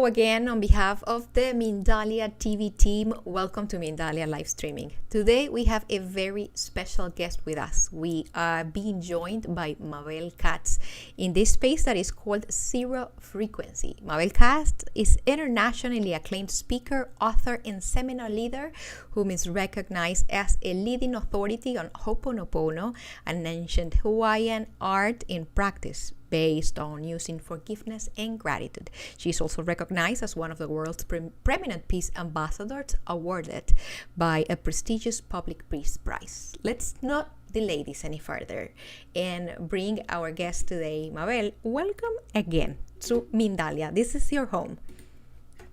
Hello again on behalf of the Mindalia TV team. Welcome to Mindalia live streaming. Today we have a very special guest with us. We are being joined by Mabel Katz in this space that is called Zero Frequency. Mabel Katz is internationally acclaimed speaker, author, and seminar leader whom is recognized as a leading authority on Ho'oponopono, an ancient Hawaiian art in practice based on using forgiveness and gratitude. She is also recognized as one of the world's preeminent peace ambassadors, awarded by a prestigious public peace prize. Let's not delay this any further and bring our guest today. Mabel, welcome again to Mindalia. This is your home.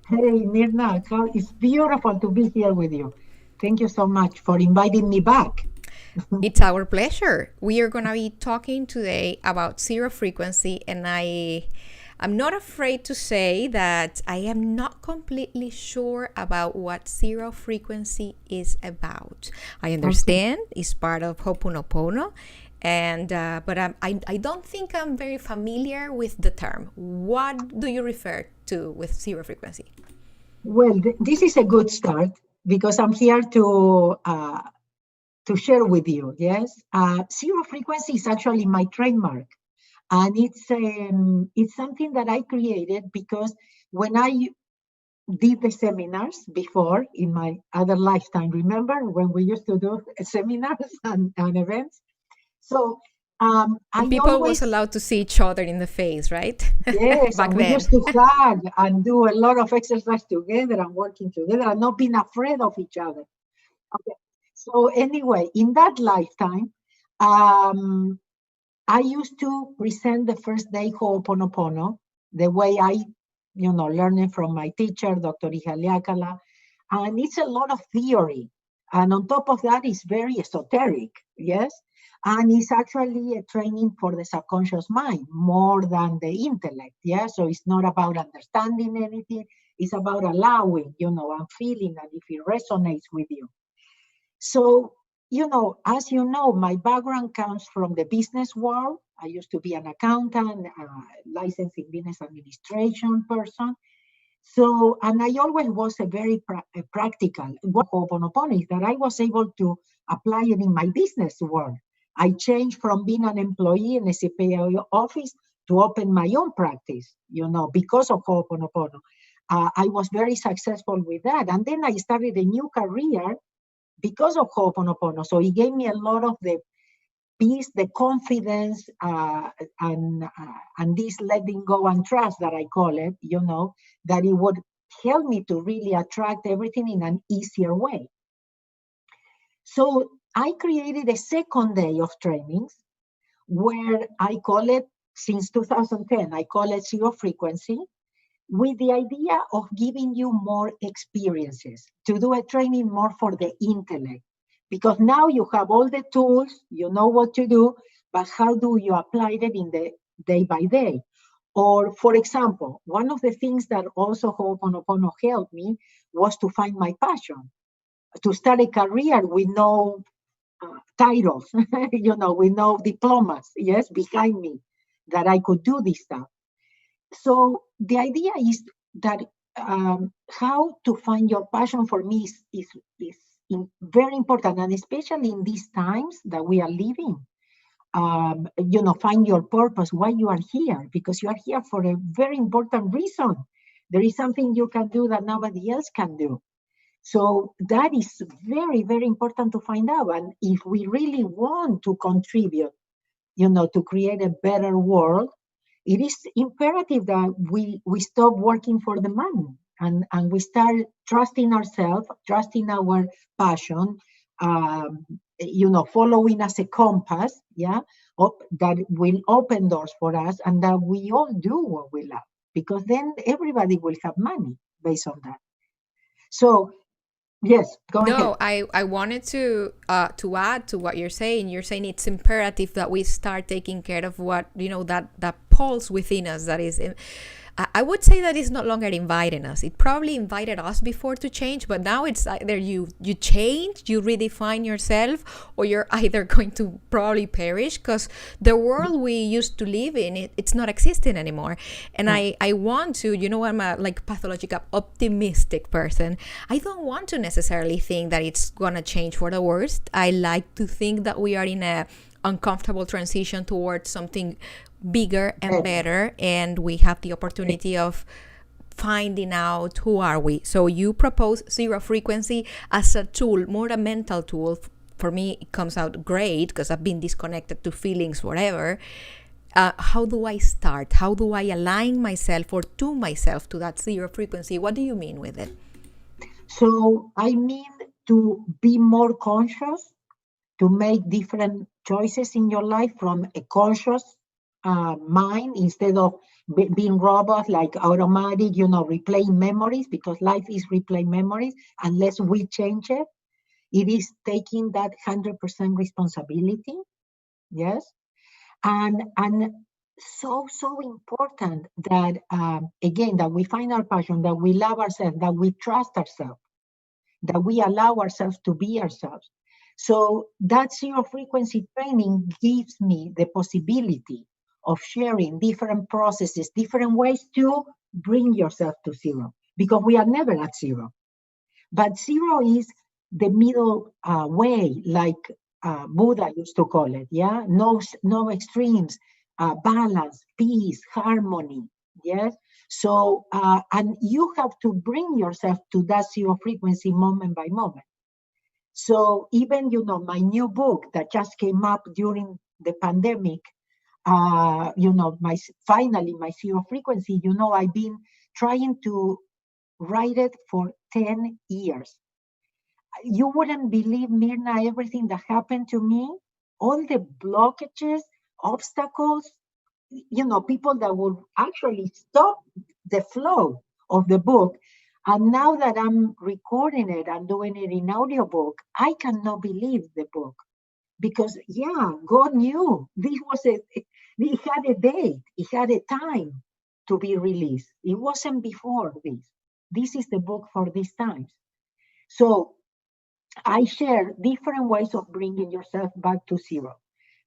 Hey, Mirna, it's beautiful to be here with you. Thank you so much for inviting me back. It's our pleasure. We are going to be talking today about zero frequency, and I'm not afraid to say that I am not completely sure about what zero frequency is about. I understand it's part of Ho'oponopono, and but I don't think I'm very familiar with the term. What do you refer to with zero frequency? Well, this is a good start because I'm here to share with you. Yes, zero frequency is actually my trademark, and it's something that I created because when I did the seminars before in my other lifetime, remember when we used to do seminars and events? So people was allowed to see each other in the face, right? Yes, Back and we then. used to hug and do a lot of exercise together and working together and not being afraid of each other. Okay. So anyway, in that lifetime, I used to present the first day Ho'oponopono, the way I, learning from my teacher, Dr. Ihaliakala, and it's a lot of theory. And on top of that, it's very esoteric, yes? And it's actually a training for the subconscious mind more than the intellect, yeah? So it's not about understanding anything, it's about allowing, and feeling, and if it resonates with you. So, as you know, my background comes from the business world. I used to be an accountant, licensed in business administration person. So, and I always was a very practical. What Ho'oponopono is that I was able to apply it in my business world. I changed from being an employee in a CPA office to open my own practice, because of Ho'oponopono. I was very successful with that. And then I started a new career because of Ho'oponopono. So it gave me a lot of the peace, the confidence, and this letting go and trust that I call it, that it would help me to really attract everything in an easier way. So I created a second day of trainings where I call it, since 2010, I call it Zero Frequency, with the idea of giving you more experiences, to do a training more for the intellect. Because now you have all the tools, you know what to do, but how do you apply it in the day by day? Or, for example, one of the things that also Ho'oponopono helped me was to find my passion, to start a career with no titles, with no diplomas, yes, behind me, that I could do this stuff. So the idea is that how to find your passion for me is very important, and especially in these times that we are living. Find your purpose, why you are here, because you are here for a very important reason. There is something you can do that nobody else can do. So that is very, very important to find out. And if we really want to contribute, to create a better world, it is imperative that we stop working for the money and we start trusting ourselves, trusting our passion, following as a compass, that will open doors for us, and that we all do what we love, because then everybody will have money based on that. So, yes, go ahead. No, I wanted to add to what you're saying. You're saying it's imperative that we start taking care of what, that pulse within us that is I would say that it's no longer inviting us. It probably invited us before to change, but now it's either you change, you redefine yourself, or you're either going to probably perish, because the world we used to live in, it's not existing anymore. And I want to, I'm a like pathological optimistic person. I don't want to necessarily think that it's gonna change for the worst. I like to think that we are in a uncomfortable transition towards something bigger and better, and we have the opportunity of finding out who are we. So you propose zero frequency as a tool, more a mental tool. For me, it comes out great because I've been disconnected to feelings forever. How do I start? How do I align myself or to myself to that zero frequency? What do you mean with it? So I mean to be more conscious, to make different choices in your life from a conscious mind, instead of being robot, like automatic, replaying memories, because life is replaying memories. Unless we change it, it is taking that 100% responsibility. Yes. And so important that, again, that we find our passion, that we love ourselves, that we trust ourselves, that we allow ourselves to be ourselves. So that zero frequency training gives me the possibility of sharing different processes, different ways to bring yourself to zero, because we are never at zero. But zero is the middle way, like Buddha used to call it. Yeah, no extremes, balance, peace, harmony. Yes. So and you have to bring yourself to that zero frequency moment by moment. So even, my new book that just came up during the pandemic, finally my zero frequency, I've been trying to write it for 10 years. You wouldn't believe, Mirna, everything that happened to me, all the blockages, obstacles, people that would actually stop the flow of the book. And now that I'm recording it and doing it in audiobook, I cannot believe the book. Because, God knew it had a date, it had a time to be released. It wasn't before this. This is the book for these times. So I share different ways of bringing yourself back to zero.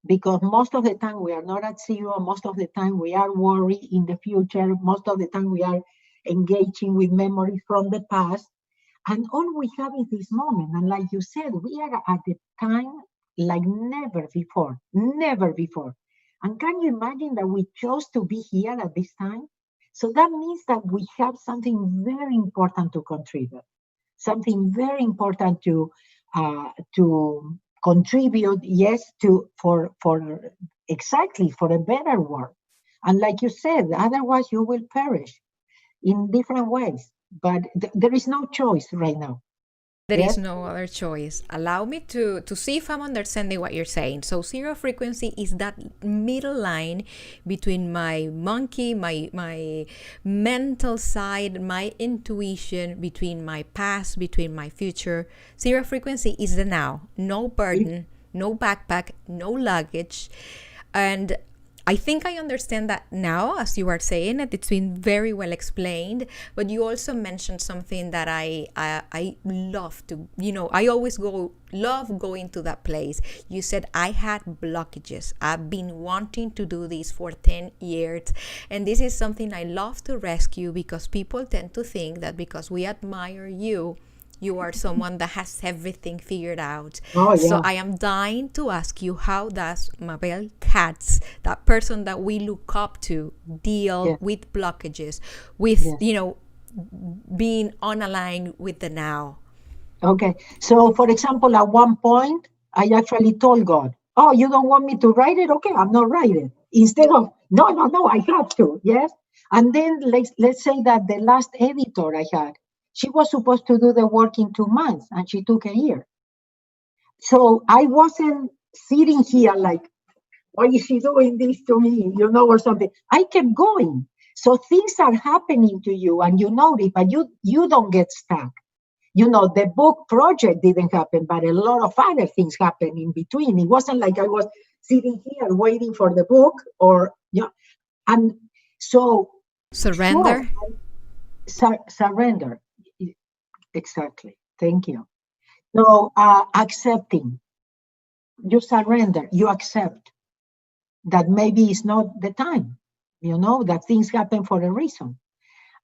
Because most of the time we are not at zero. Most of the time we are worried in the future. Most of the time we are engaging with memories from the past. And all we have is this moment. And like you said, we are at the time like never before. Never before. And can you imagine that we chose to be here at this time? So that means that we have something very important to contribute. Something very important to contribute, yes, for exactly for a better world. And like you said, otherwise you will perish in different ways. But there is no choice right now. There is no other choice. Allow me to see if I'm understanding what you're saying. So zero frequency is that middle line between my monkey, my mental side, my intuition, between my past, between my future. Zero frequency is the now. No burden, no backpack, no luggage. And I think I understand that now, as you are saying it. It's been very well explained. But you also mentioned something that I love to, I always love going to that place. You said, I had blockages. I've been wanting to do this for 10 years. And this is something I love to rescue, because people tend to think that because we admire you, you are someone that has everything figured out. Oh, yeah. So I am dying to ask you, how does Mabel Katz, that person that we look up to, deal with blockages, with, being unaligned with the now? Okay. So, for example, at one point, I actually told God, oh, you don't want me to write it? Okay, I'm not writing. Instead of, no, I have to. Yes. And then let's say that the last editor I had, she was supposed to do the work in 2 months, and she took a year. So I wasn't sitting here like, why is she doing this to me, or something. I kept going. So things are happening to you, and you know it, but you don't get stuck. The book project didn't happen, but a lot of other things happened in between. It wasn't like I was sitting here waiting for the book, and so Surrender. Surrender. Exactly. Thank you. So accepting. You surrender. You accept that maybe it's not the time. That things happen for a reason.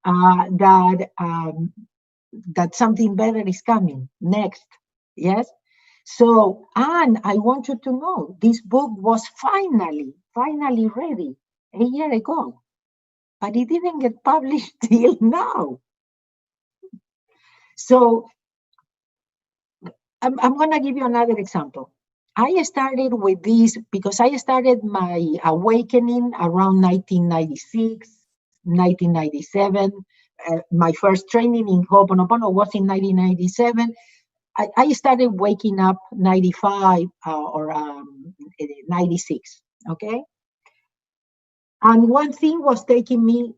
That something better is coming next. Yes. So, and I want you to know, this book was finally ready a year ago, but it didn't get published till now. So I'm going to give you another example. I started with this because I started my awakening around 1996, 1997. My first training in Ho'oponopono was in 1997. I started waking up 95 or 96, okay? And one thing was taking me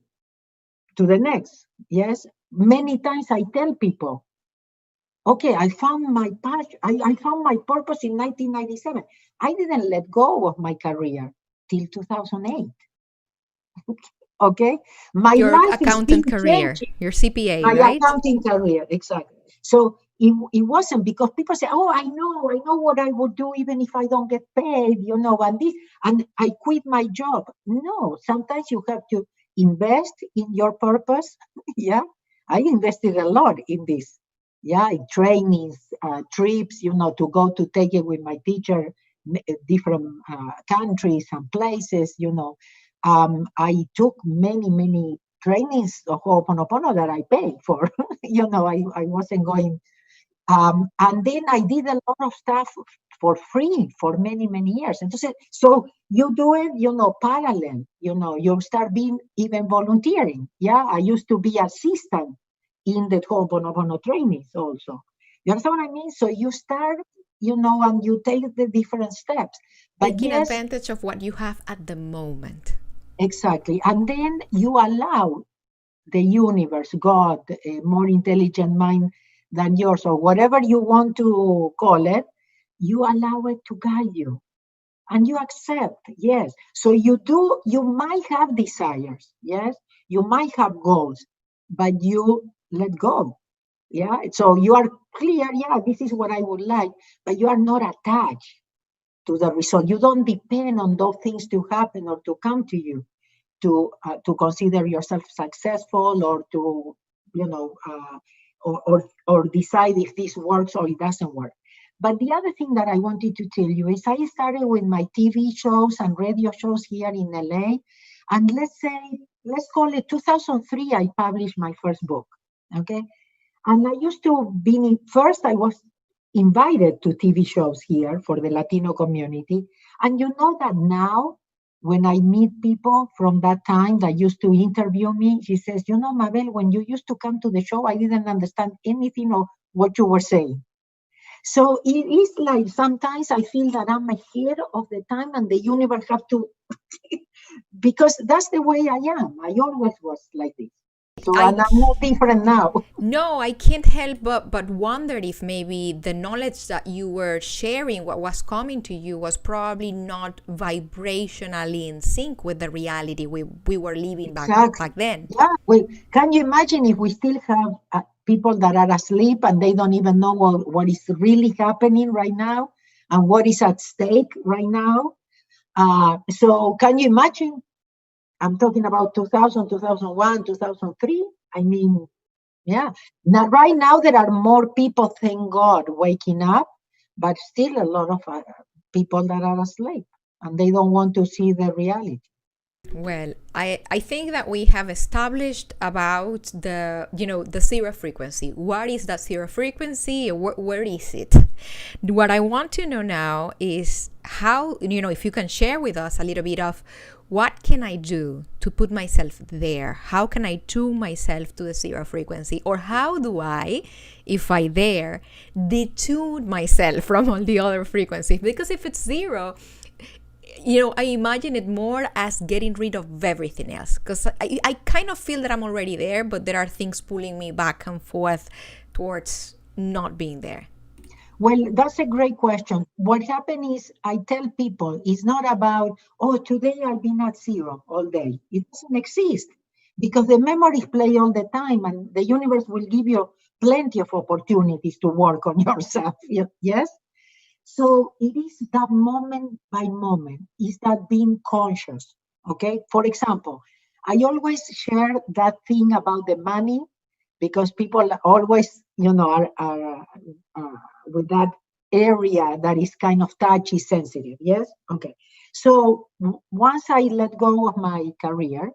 to the next, yes? Many times I tell people, okay, I found my passion, I found my purpose in 1997. I didn't let go of my career till 2008. Okay? My Your life is accountant being career, changed. your CPA, My right? accounting career, exactly. So it wasn't because people say, oh, I know what I would do even if I don't get paid, and I quit my job. No, sometimes you have to invest in your purpose. Yeah, I invested a lot in this. Yeah, in trainings, trips, to go to take it with my teacher, different countries and places, I took many trainings of Ho'oponopono that I paid for. I wasn't going. And then I did a lot of stuff for free for many years. And so you do it, parallel, you start being even volunteering. Yeah, I used to be assistant in the Ho'oponopono trainings also. You understand what I mean? So you start, and you take the different steps. But Taking advantage of what you have at the moment. Exactly. And then you allow the universe, God, a more intelligent mind than yours, or whatever you want to call it, you allow it to guide you. And you accept, yes. So you might have desires, yes. You might have goals, but you let go. Yeah. So you are clear, yeah, this is what I would like, but you are not attached to the result. You don't depend on those things to happen or to come to you to consider yourself successful or to or decide if this works or it doesn't work. But the other thing that I wanted to tell you is I started with my TV shows and radio shows here in LA, and let's call it 2003. I published my first book, okay. And I used to be first. I was invited to TV shows here for the Latino community, and you know that now when I meet people from that time that used to interview me, she says, Mabel, when you used to come to the show, I didn't understand anything of what you were saying. So it is like sometimes I feel that I'm ahead of the time and the universe have to, because that's the way I am. I always was like this. So and I'm not different now. No, I can't help but wonder if maybe the knowledge that you were sharing, what was coming to you, was probably not vibrationally in sync with the reality we were living back then. Yeah. Well, can you imagine if we still have people that are asleep and they don't even know what is really happening right now and what is at stake right now? So can you imagine? I'm talking about 2000, 2001, 2003. I mean, yeah. Now, right now, there are more people, thank God, waking up, but still a lot of people that are asleep and they don't want to see the reality. Well, I think that we have established about the zero frequency. What is that zero frequency? Where is it? What I want to know now is how, if you can share with us a little bit of what can I do to put myself there? How can I tune myself to the zero frequency? Or how do I, if I dare, detune myself from all the other frequencies? Because if it's zero, I imagine it more as getting rid of everything else, because I kind of feel that I'm already there, but there are things pulling me back and forth towards not being there. Well, that's a great question. What happened is I tell people it's not about, oh, today I've been at zero all day. It doesn't exist. because the memories play all the time, and the universe will give you plenty of opportunities to work on yourself. Yes. So it is that moment by moment, is that being conscious. Okay. For example, I always share that thing about the money, because people always, are with that area that is kind of touchy, sensitive. Yes. Okay. So once I let go of my career,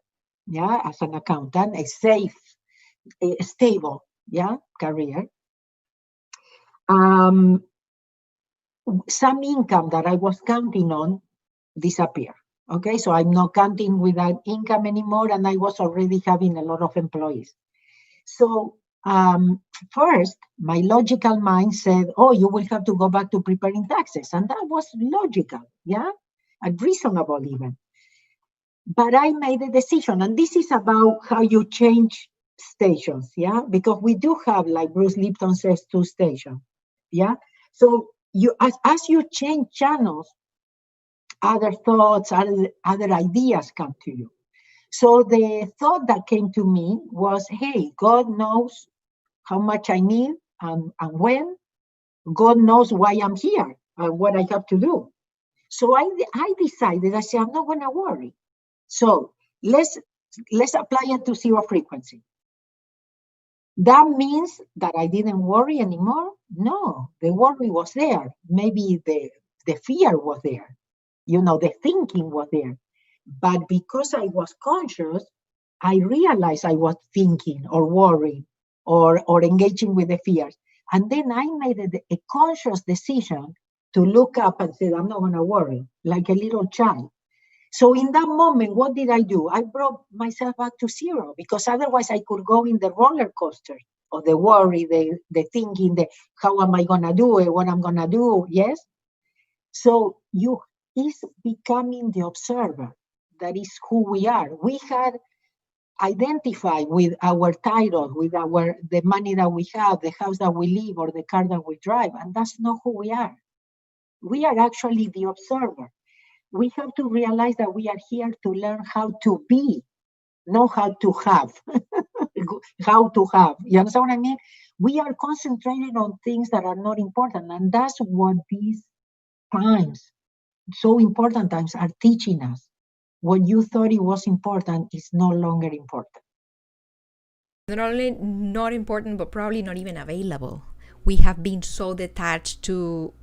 as an accountant, a safe, a stable, career, some income that I was counting on disappeared. Okay, so I'm not counting with that income anymore, and I was already having a lot of employees. So first, my logical mind said, "Oh, you will have to go back to preparing taxes," and that was logical, and reasonable even. But I made a decision, and this is about how you change stations, because we do have, like Bruce Lipton says, 2 stations, So you, as you change channels, other thoughts, other ideas come to you. So the thought that came to me was, hey, God knows how much I need and when. God knows why I'm here and what I have to do. So I decided, I said, I'm not going to worry. So let's apply it to zero frequency. That means that I didn't worry anymore? No, the worry was there. Maybe the fear was there. The thinking was there. But because I was conscious, I realized I was thinking or worrying or engaging with the fears. And then I made a conscious decision to look up and say, I'm not going to worry, like a little child. So in that moment, what did I do? I brought myself back to zero, because otherwise I could go in the roller coaster of the worry, the thinking, how am I going to do it, what I'm going to do, yes? So you is becoming the observer. That is who we are. We had identified with our title, with the money that we have, the house that we live, or the car that we drive, and that's not who we are. We are actually the observer. We have to realize that we are here to learn how to be, not how to have. How to have. You understand what I mean? We are concentrating on things that are not important, and that's what these times, so important times, are teaching us. What you thought it was important is no longer important. Not only not important, but probably not even available. We have been so detached to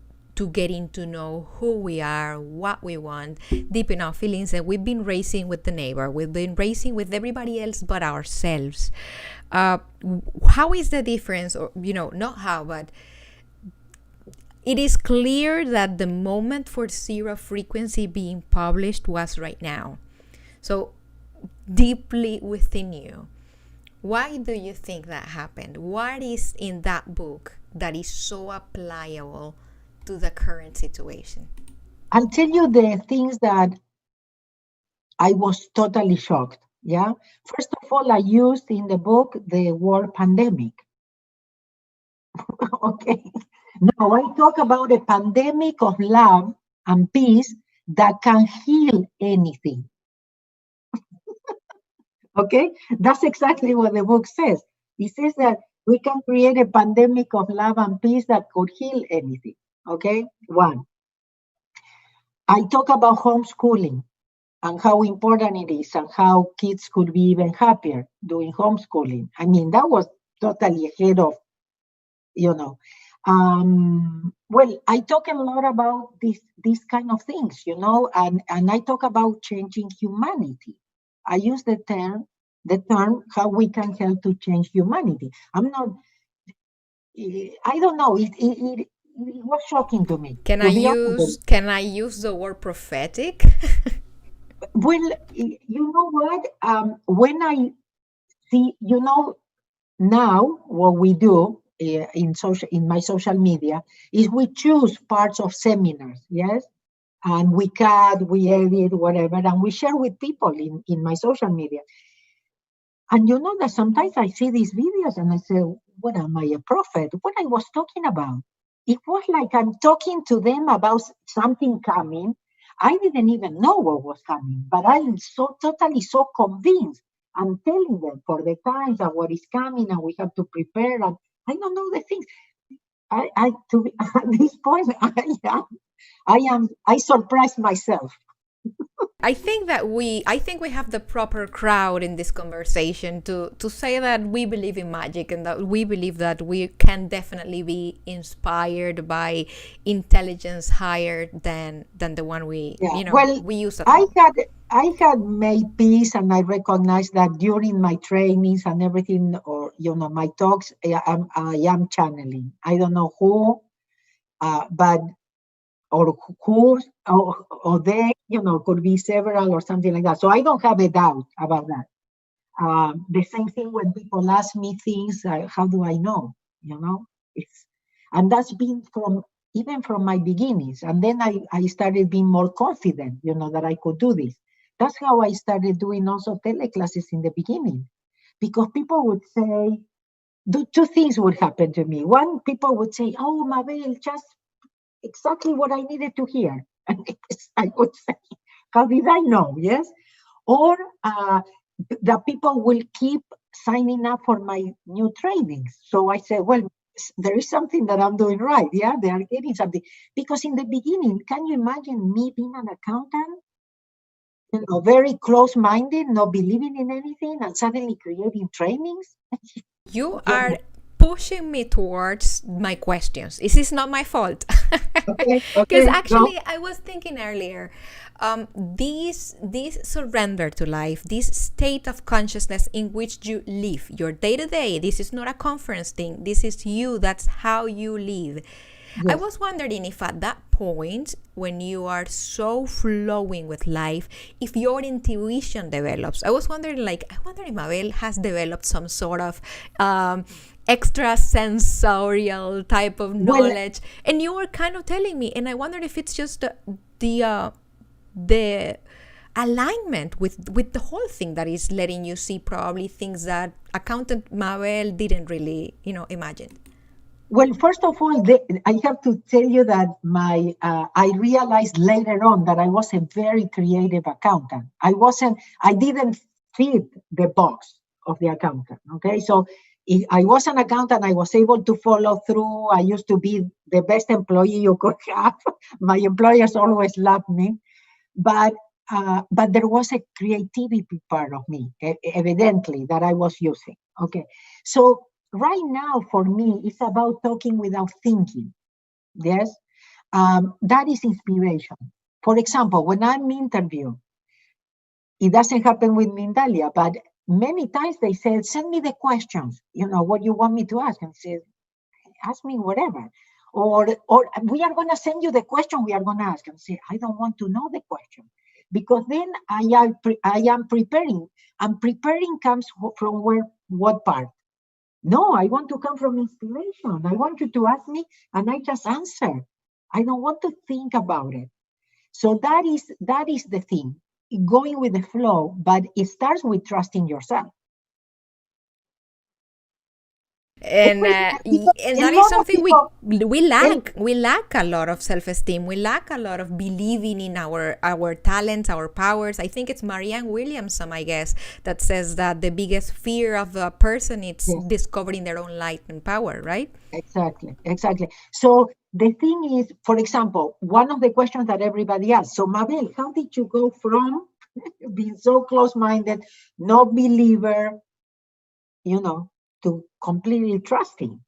getting to know who we are, what we want, deep in our feelings, that we've been racing with the neighbor, we've been racing with everybody else but ourselves. How is the difference, or not how, but it is clear that the moment for zero frequency being published was right now. So deeply within you, why do you think that happened? What is in that book that is so applicable to the current situation? I'll tell you the things that I was totally shocked. First of all, I used in the book the word pandemic. Okay. Now I talk about a pandemic of love and peace that can heal anything. Okay, that's exactly what the book says. It says that we can create a pandemic of love and peace that could heal anything. Okay, 1. I talk about homeschooling and how important it is, and how kids could be even happier doing homeschooling. I mean, that was totally ahead of, well, I talk a lot about these kind of things, and I talk about changing humanity. I use the term how we can help to change humanity. I don't know, it was shocking to me. Can I use the word prophetic? Well, you know what? When I see, now what we do in my social media is we choose parts of seminars, yes, and we cut, we edit, whatever, and we share with people in my social media. And that sometimes I see these videos and I say, what am I, a prophet? What I was talking about? It was like I'm talking to them about something coming. I didn't even know what was coming, but I'm so convinced I'm telling them for the times and what is coming, and we have to prepare. And I don't know the things. At this point, I surprised myself. I think we have the proper crowd in this conversation to say that we believe in magic and that we believe that we can definitely be inspired by intelligence higher than the one we we use at home. I had made peace, and I recognized that during my trainings and everything, or my talks, I am channeling. I don't know who, but or who or they, could be several or something like that. So I don't have a doubt about that. The same thing when people ask me things, how do I know? And that's been even from my beginnings. And then I started being more confident, that I could do this. That's how I started doing also teleclasses in the beginning, because people would say, two things would happen to me. One, people would say, oh, Mabel, just exactly what I needed to hear. And I would say, how did I know? Yes. Or the people will keep signing up for my new trainings. So I said, well, there is something that I'm doing right. Yeah, they are getting something. Because in the beginning, can you imagine me being an accountant? Very close-minded, not believing in anything, and suddenly creating trainings? You are pushing me towards my questions. This is not my fault. Because actually, I was thinking earlier, this surrender to life, this state of consciousness in which you live your day-to-day, this is not a conference thing, this is you, that's how you live. Yes. I was wondering if at that point, when you are so flowing with life, if your intuition develops. I was wondering, I wonder if Mabel has developed some sort of extra sensorial type of knowledge. And you were kind of telling me, and I wondered if it's just the alignment with the whole thing that is letting you see probably things that accountant Mabel didn't really, imagine. Well, first of all, I have to tell you that I realized later on that I was a very creative accountant. I didn't fit the box of the accountant. Okay, so if I was an accountant, I was able to follow through. I used to be the best employee you could have. My employers always loved me, but there was a creativity part of me, evidently, that I was using. Okay, so right now, for me, it's about talking without thinking. Yes, that is inspiration. For example, when I'm interviewed, it doesn't happen with Mindalia, but many times they said, send me the questions, what you want me to ask. And I said, ask me whatever. Or we are going to send you the question we are going to ask. And say, I don't want to know the question. Because then I am preparing. And preparing comes from what part? No, I want to come from inspiration. I want you to ask me, and I just answer. I don't want to think about it. So that is the thing, going with the flow, but it starts with trusting yourself. And that is something we lack. We lack a lot of self-esteem. We lack a lot of believing in our talents, our powers. I think it's Marianne Williamson, I guess, that says that the biggest fear of a person is discovering their own light and power, right? Exactly. So the thing is, for example, one of the questions that everybody asks, so Mabel, how did you go from being so close-minded, no believer, to completely trusting,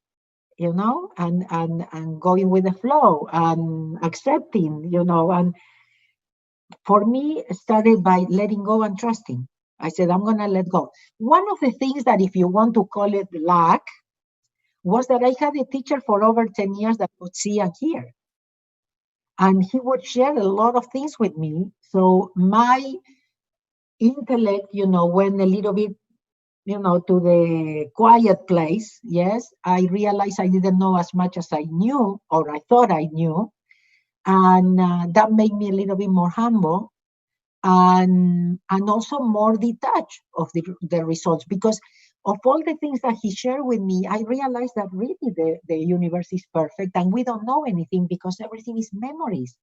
and going with the flow and accepting, and for me, it started by letting go and trusting. I said, I'm going to let go. One of the things that, if you want to call it luck, was that I had a teacher for over 10 years that could see and hear. And he would share a lot of things with me. So my intellect, went a little bit to the quiet place. Yes, I realized I didn't know as much as I knew, or I thought I knew. And that made me a little bit more humble and also more detached of the results. Because of all the things that he shared with me, I realized that really the universe is perfect and we don't know anything because everything is memories.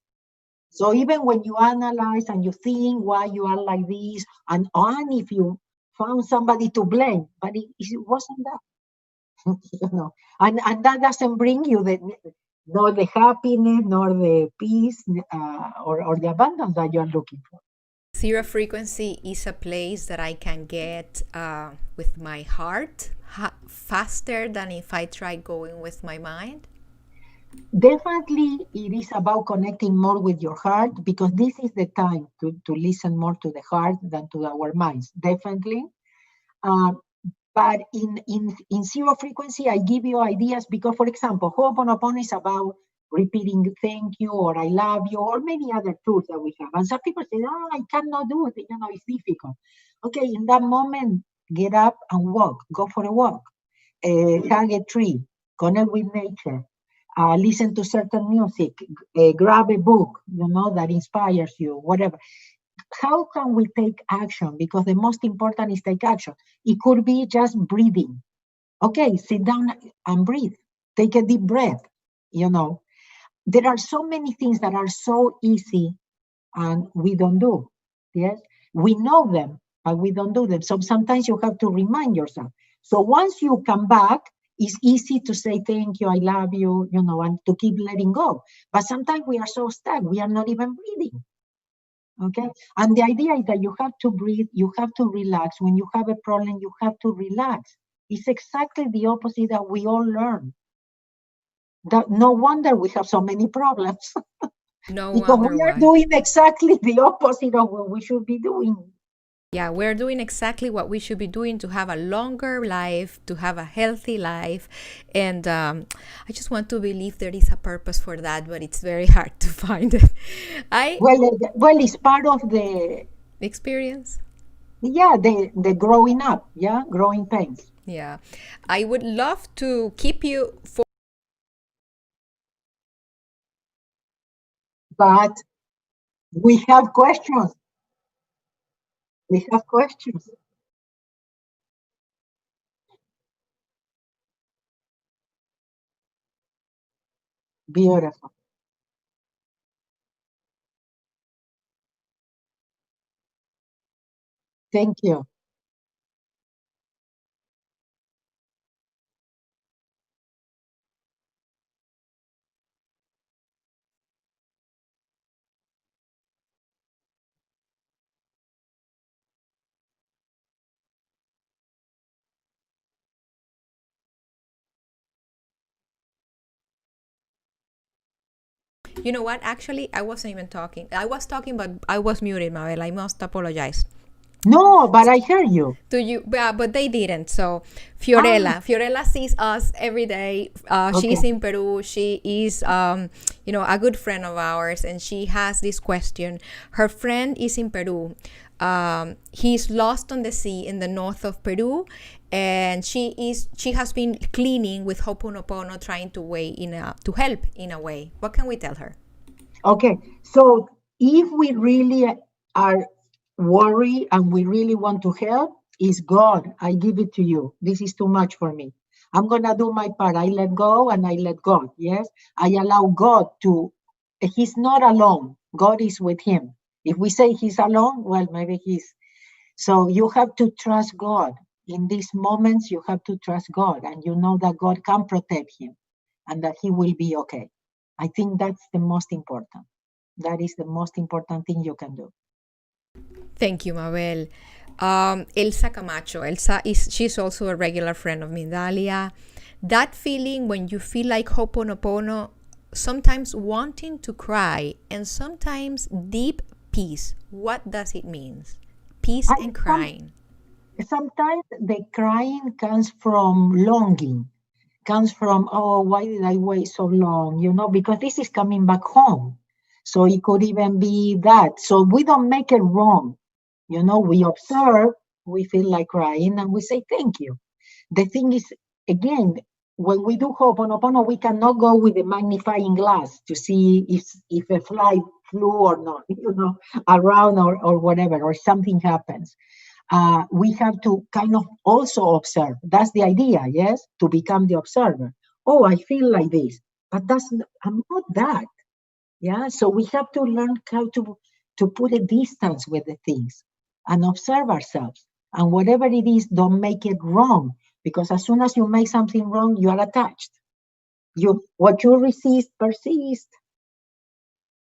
So even when you analyze and you think why you are like this, and if you found somebody to blame, but it wasn't that. And that doesn't bring you nor the happiness, nor the peace, or the abundance that you're looking for. Zero frequency is a place that I can get with my heart faster than if I try going with my mind. Definitely, it is about connecting more with your heart, because this is the time to listen more to the heart than to our minds. Definitely. But in zero frequency, I give you ideas because, for example, Ho'oponopono is about repeating thank you or I love you or many other tools that we have. And some people say, oh, I cannot do it. It's difficult. Okay, in that moment, get up and walk. Go for a walk. Hug a tree. Connect with nature. Listen to certain music. Grab a book, that inspires you, whatever. How can we take action? Because the most important is take action. It could be just breathing. Okay, sit down and breathe. Take a deep breath. There are so many things that are so easy and we don't do. Yes, we know them, but we don't do them. So sometimes you have to remind yourself. So once you come back, it's easy to say thank you, I love you, and to keep letting go. But sometimes we are so stuck, we are not even breathing. Okay, and the idea is that you have to breathe, you have to relax. When you have a problem, you have to relax. It's exactly the opposite that we all learn. No wonder we have so many problems. No because wonder we are why. doing exactly the opposite of what we should be doing. Yeah, we're doing exactly what we should be doing to have a longer life, to have a healthy life. And I just want to believe there is a purpose for that, but it's very hard to find it. Well, it's part of the experience. Yeah, the growing up, growing pains. Yeah, I would love to keep you for. But we have questions. We have questions. Beautiful. Thank you. You know what? Actually, I wasn't even talking. I was talking, but I was muted, Mabel. I must apologize. No, but I hear you. To you, but they didn't. So Fiorella sees us every day. She's Okay. in Peru. She is, a good friend of ours, and she has this question. Her friend is in Peru. He's lost on the sea in the north of Peru, and she has been cleaning with Ho'oponopono, trying to help in a way. What can we tell her? Okay. So if we really are worried and we really want to help, is God. I give it to you. This is too much for me. I'm going to do my part. I let go and I let God. Yes. I allow God he's not alone. God is with him. If we say he's alone, well, maybe he's. So you have to trust God. In these moments, you have to trust God, and you know that God can protect him and that he will be okay. I think that's the most important. That is the most important thing you can do. Thank you, Mabel. Elsa Camacho. She's also a regular friend of Mindalia. That feeling when you feel like Ho'oponopono, sometimes wanting to cry and sometimes deep peace. What does it mean? Peace and crying. Sometimes the crying comes from longing, comes from, oh, why did I wait so long? Because this is coming back home. So it could even be that. So we don't make it wrong. We observe, we feel like crying, and we say thank you. The thing is, again, when we do Ho'oponopono, we cannot go with a magnifying glass to see if a fly flew or not, around or whatever, or something happens. We have to kind of also observe. That's the idea, yes? To become the observer. Oh, I feel like this, but I'm not that. Yeah, so we have to learn how to put a distance with the things and observe ourselves. And whatever it is, don't make it wrong, because as soon as you make something wrong, you are attached. What you resist persists.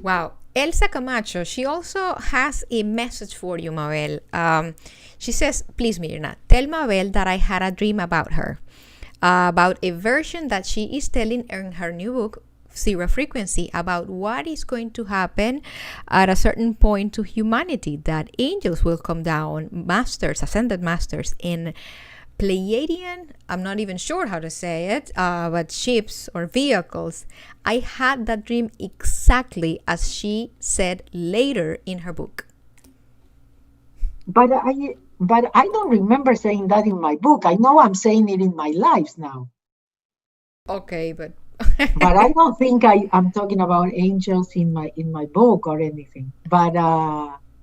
Wow. Elsa Camacho, she also has a message for you, Mabel. She says, please, Mirna, tell Mabel that I had a dream about her, about a version that she is telling in her new book, Zero Frequency, about what is going to happen at a certain point to humanity, that angels will come down, masters, ascended masters in Pleiadian, I'm not even sure how to say it, but ships or vehicles. I had that dream exactly as she said later in her book. But I don't remember saying that in my book. I know I'm saying it in my lives now. Okay, but but I don't think I'm talking about angels in my book or anything. But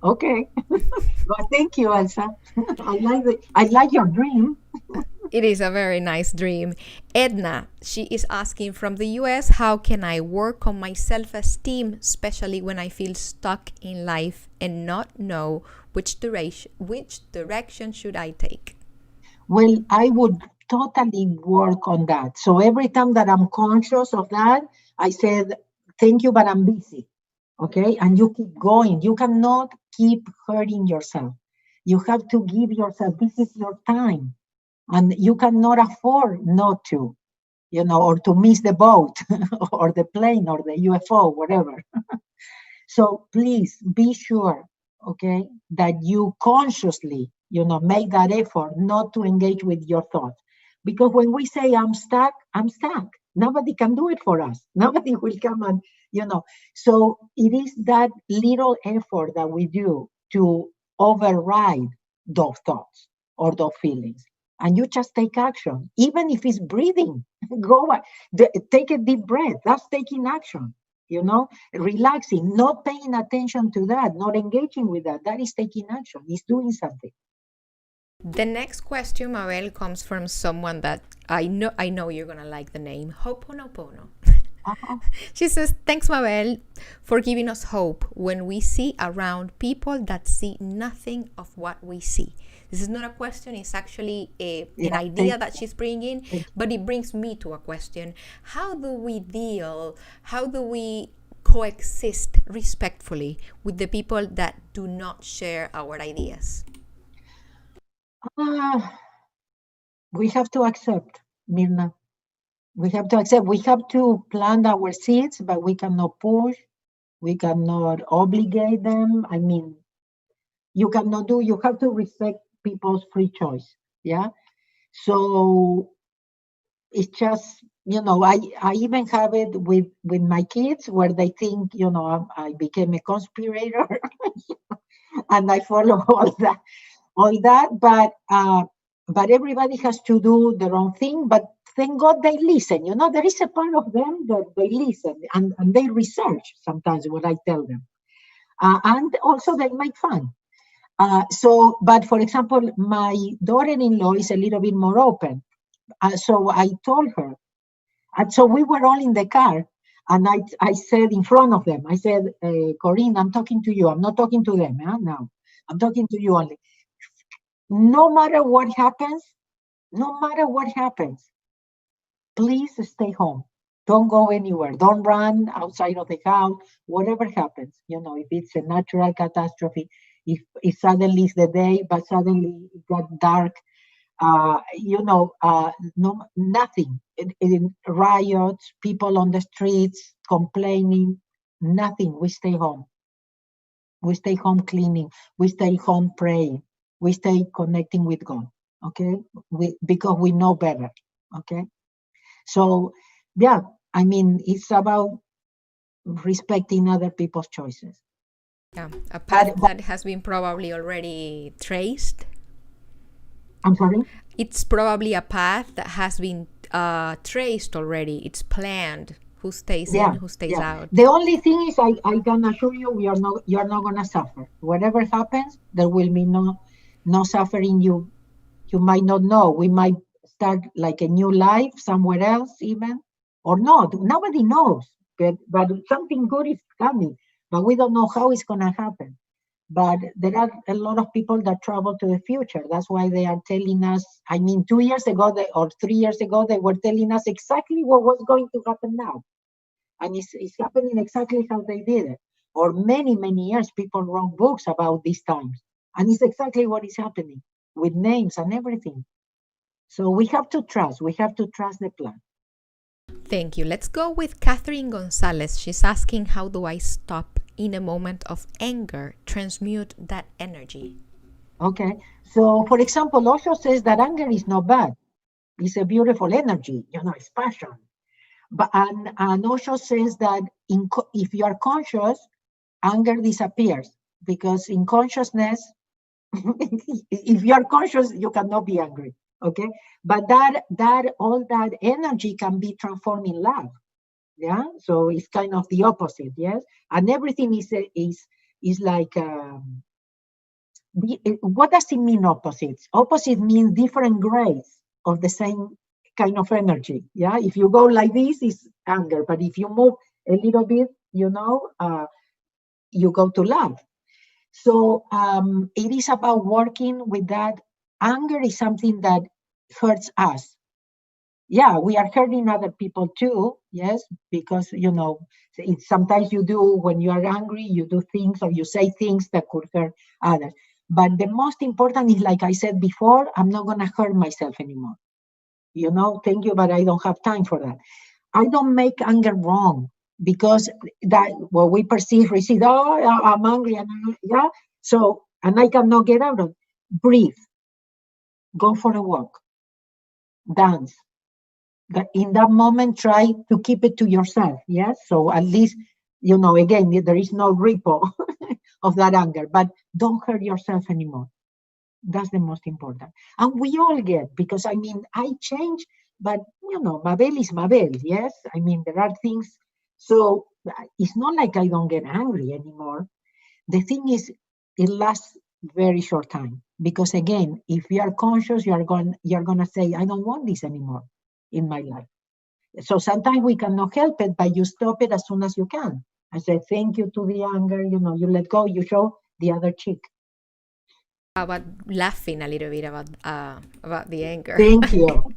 okay. But thank you, Elsa. I like your dream. It is a very nice dream. Edna, she is asking from the US, how can I work on my self-esteem, especially when I feel stuck in life and not know which direction should I take? Well, I would totally work on that. So every time that I'm conscious of that, I said, thank you, but I'm busy. Okay. And you keep going. You cannot keep hurting yourself. You have to give yourself, this is your time. And you cannot afford not to, or to miss the boat or the plane or the UFO, whatever. So please be sure, okay, that you consciously, make that effort not to engage with your thoughts. Because when we say I'm stuck, nobody can do it for us. Nobody will come and, So it is that little effort that we do to override those thoughts or those feelings. And you just take action, even if it's breathing. Take a deep breath. That's taking action. Relaxing, not paying attention to that, not engaging with that. That is taking action. It's doing something. The next question, Mabel, comes from someone that I know you're gonna like the name, Ho'oponopono. She says, thanks, Mabel, for giving us hope when we see around people that see nothing of what we see. This is not a question, it's actually an idea that she's bringing, but it brings me to a question. How do we coexist respectfully with the people that do not share our ideas? We have to accept, Mirna. We have to accept. We have to plant our seeds, but we cannot push. We cannot obligate them. I mean, you have to respect people's free choice. Yeah. So it's just, I even have it with my kids where they think, I became a conspirator and I follow all that. But everybody has to do their own thing. But thank God they listen. There is a part of them that they listen and they research sometimes what I tell them. And also they make fun. But for example, my daughter-in-law is a little bit more open. So I told her, and so we were all in the car, and I said in front of them, I said, Corinne, I'm talking to you. I'm not talking to them now. I'm talking to you only. No matter what happens, please stay home. Don't go anywhere. Don't run outside of the house, whatever happens. If it's a natural catastrophe, if suddenly it's the day, but suddenly it got dark, nothing. In riots, people on the streets complaining, nothing. We stay home. We stay home cleaning. We stay home praying. We stay connecting with God. Okay, because we know better. Okay, so yeah, I mean, it's about respecting other people's choices. Yeah, a path that has been probably already traced. I'm sorry? It's probably a path that has been traced already. It's planned. Who stays in, who stays out. The only thing is, I can assure you, you're not going to suffer. Whatever happens, there will be no suffering. You might not know. We might start like a new life somewhere else even, or not. Nobody knows. But something good is coming. But we don't know how it's going to happen. But there are a lot of people that travel to the future. That's why they are telling us, I mean, 2 years ago or 3 years ago, they were telling us exactly what was going to happen now. And it's happening exactly how they did it. Or many, many years, people wrote books about these times. And it's exactly what is happening with names and everything. So we have to trust the plan. Thank you. Let's go with Catherine Gonzalez. She's asking, how do I stop in a moment of anger, transmute that energy? Okay. So, for example, Osho says that anger is not bad. It's a beautiful energy, it's passion. But and Osho says that if you are conscious, anger disappears, because in consciousness, if you are conscious, you cannot be angry. Okay, but that all that energy can be transformed in love. Yeah, so it's kind of the opposite. Yes, and everything is like. What does it mean, opposites? Opposite means different grades of the same kind of energy. Yeah, if you go like this, it's anger, but if you move a little bit, you go to love. So it is about working with that. Anger is something that hurts us. Yeah, we are hurting other people too. Yes, because sometimes you do, when you are angry, you do things or you say things that could hurt others. But the most important is, like I said before, I'm not going to hurt myself anymore. Thank you, but I don't have time for that. I don't make anger wrong, because that what we receive, oh, I'm angry, and yeah. So, and I cannot get out of it. Breathe, go for a walk, dance. In that moment, try to keep it to yourself. Yes. So at least, again, there is no ripple of that anger, but don't hurt yourself anymore. That's the most important. And we all get, because I change, but Mabel is Mabel. Yes. There are things. So it's not like I don't get angry anymore. The thing is, it lasts very short time, because again, if you are conscious, you're going to say, I don't want this anymore in my life. So sometimes we cannot help it, but you stop it as soon as you can. I say thank you to the anger, you let go, you show the other cheek. How about laughing a little bit about the anger? Thank you.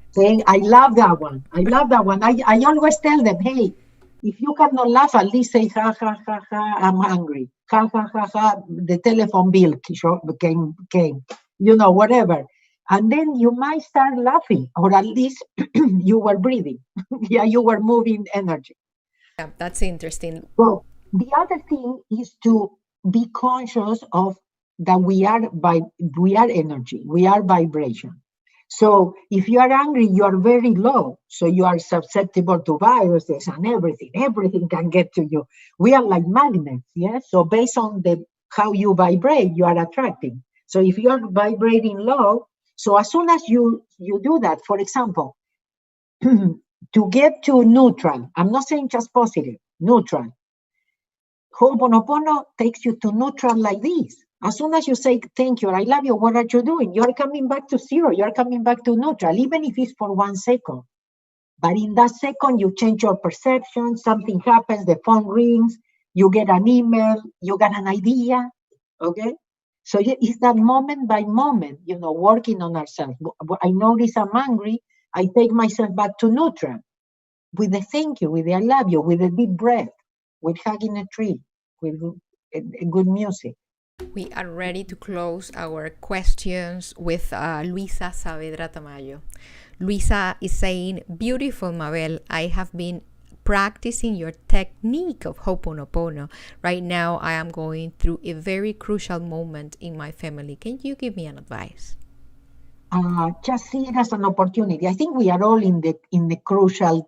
I love that one. I always tell them, hey, if you cannot laugh, at least say, ha, ha, ha, ha, I'm angry. Ha, ha, ha, ha, the telephone bill came, whatever. And then you might start laughing, or at least you were breathing. Yeah, you were moving energy. Yeah, that's interesting. Well, the other thing is to be conscious of that we are energy, we are vibration. So if you are angry, you are very low. So you are susceptible to viruses and everything. Everything can get to you. We are like magnets, yes? So based on how you vibrate, you are attracting. So if you are vibrating low, so as soon as you do that, for example, to get to neutral, I'm not saying just positive, neutral. Ho'oponopono takes you to neutral like this. As soon as you say, thank you, I love you, what are you doing? You're coming back to zero. You're coming back to neutral, even if it's for 1 second. But in that second, you change your perception, something happens, the phone rings, you get an email, you got an idea, okay? So it's that moment by moment, working on ourselves. I notice I'm angry, I take myself back to neutral with the thank you, with the I love you, with a deep breath, with hugging a tree, with good music. We are ready to close our questions with Luisa Saavedra Tamayo. Luisa is saying, beautiful Mabel, I have been practicing your technique of Ho'oponopono. Right now, I am going through a very crucial moment in my family. Can you give me an advice? Just see it as an opportunity. I think we are all in the crucial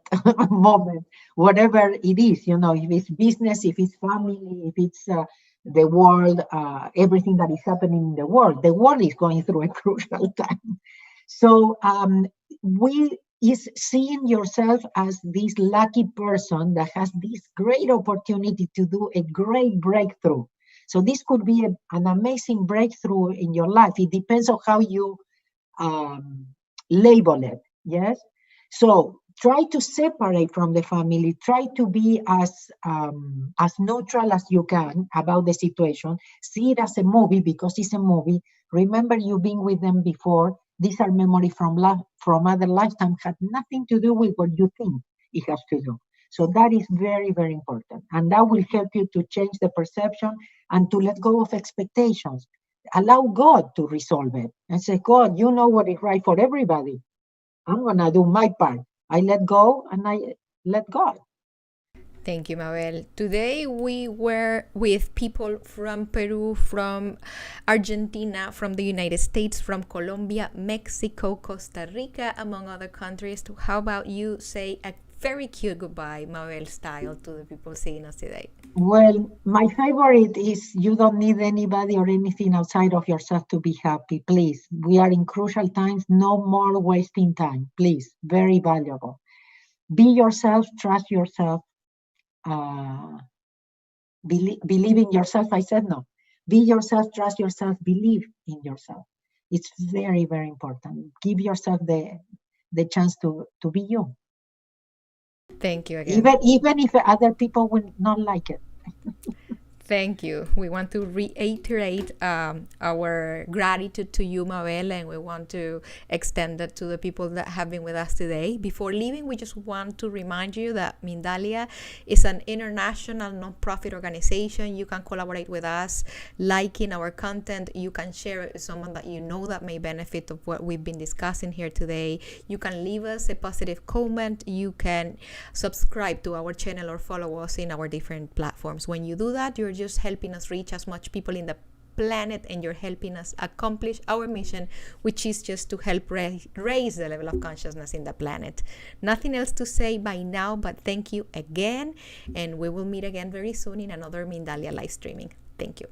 moment, whatever it is, if it's business, if it's family, if it's the world, everything that is happening in the world. The world is going through a crucial time. So is seeing yourself as this lucky person that has this great opportunity to do a great breakthrough. So this could be an amazing breakthrough in your life. It depends on how you label it. Yes. So try to separate from the family, try to be as neutral as you can about the situation. See it as a movie because it's a movie. Remember you being with them before. These are memories from other lifetime, had nothing to do with what you think it has to do. So that is very, very important. And that will help you to change the perception and to let go of expectations. Allow God to resolve it and say, God, you know what is right for everybody. I'm going to do my part. I let go and I let God. Thank you, Mabel. Today we were with people from Peru, from Argentina, from the United States, from Colombia, Mexico, Costa Rica, among other countries. How about you say a very cute goodbye, Mabel style, to the people seeing us today? Well, my favorite is you don't need anybody or anything outside of yourself to be happy. Please, we are in crucial times. No more wasting time. Please, very valuable. Be yourself, trust yourself. Believe in yourself. I said no. Be yourself, trust yourself, believe in yourself. It's very, very important. Give yourself the chance to be you. Thank you again. Even if other people will not like it. Thank you. We want to reiterate our gratitude to you, Mabel, and we want to extend that to the people that have been with us today. Before leaving, we just want to remind you that Mindalia is an international non-profit organization. You can collaborate with us, liking our content. You can share it with someone that you know that may benefit of what we've been discussing here today. You can leave us a positive comment. You can subscribe to our channel or follow us in our different platforms. When you do that, you're just helping us reach as much people in the planet, and you're helping us accomplish our mission, which is just to help raise the level of consciousness in the planet. Nothing else to say by now, but thank you again, and we will meet again very soon in another Mindalia live streaming. Thank you.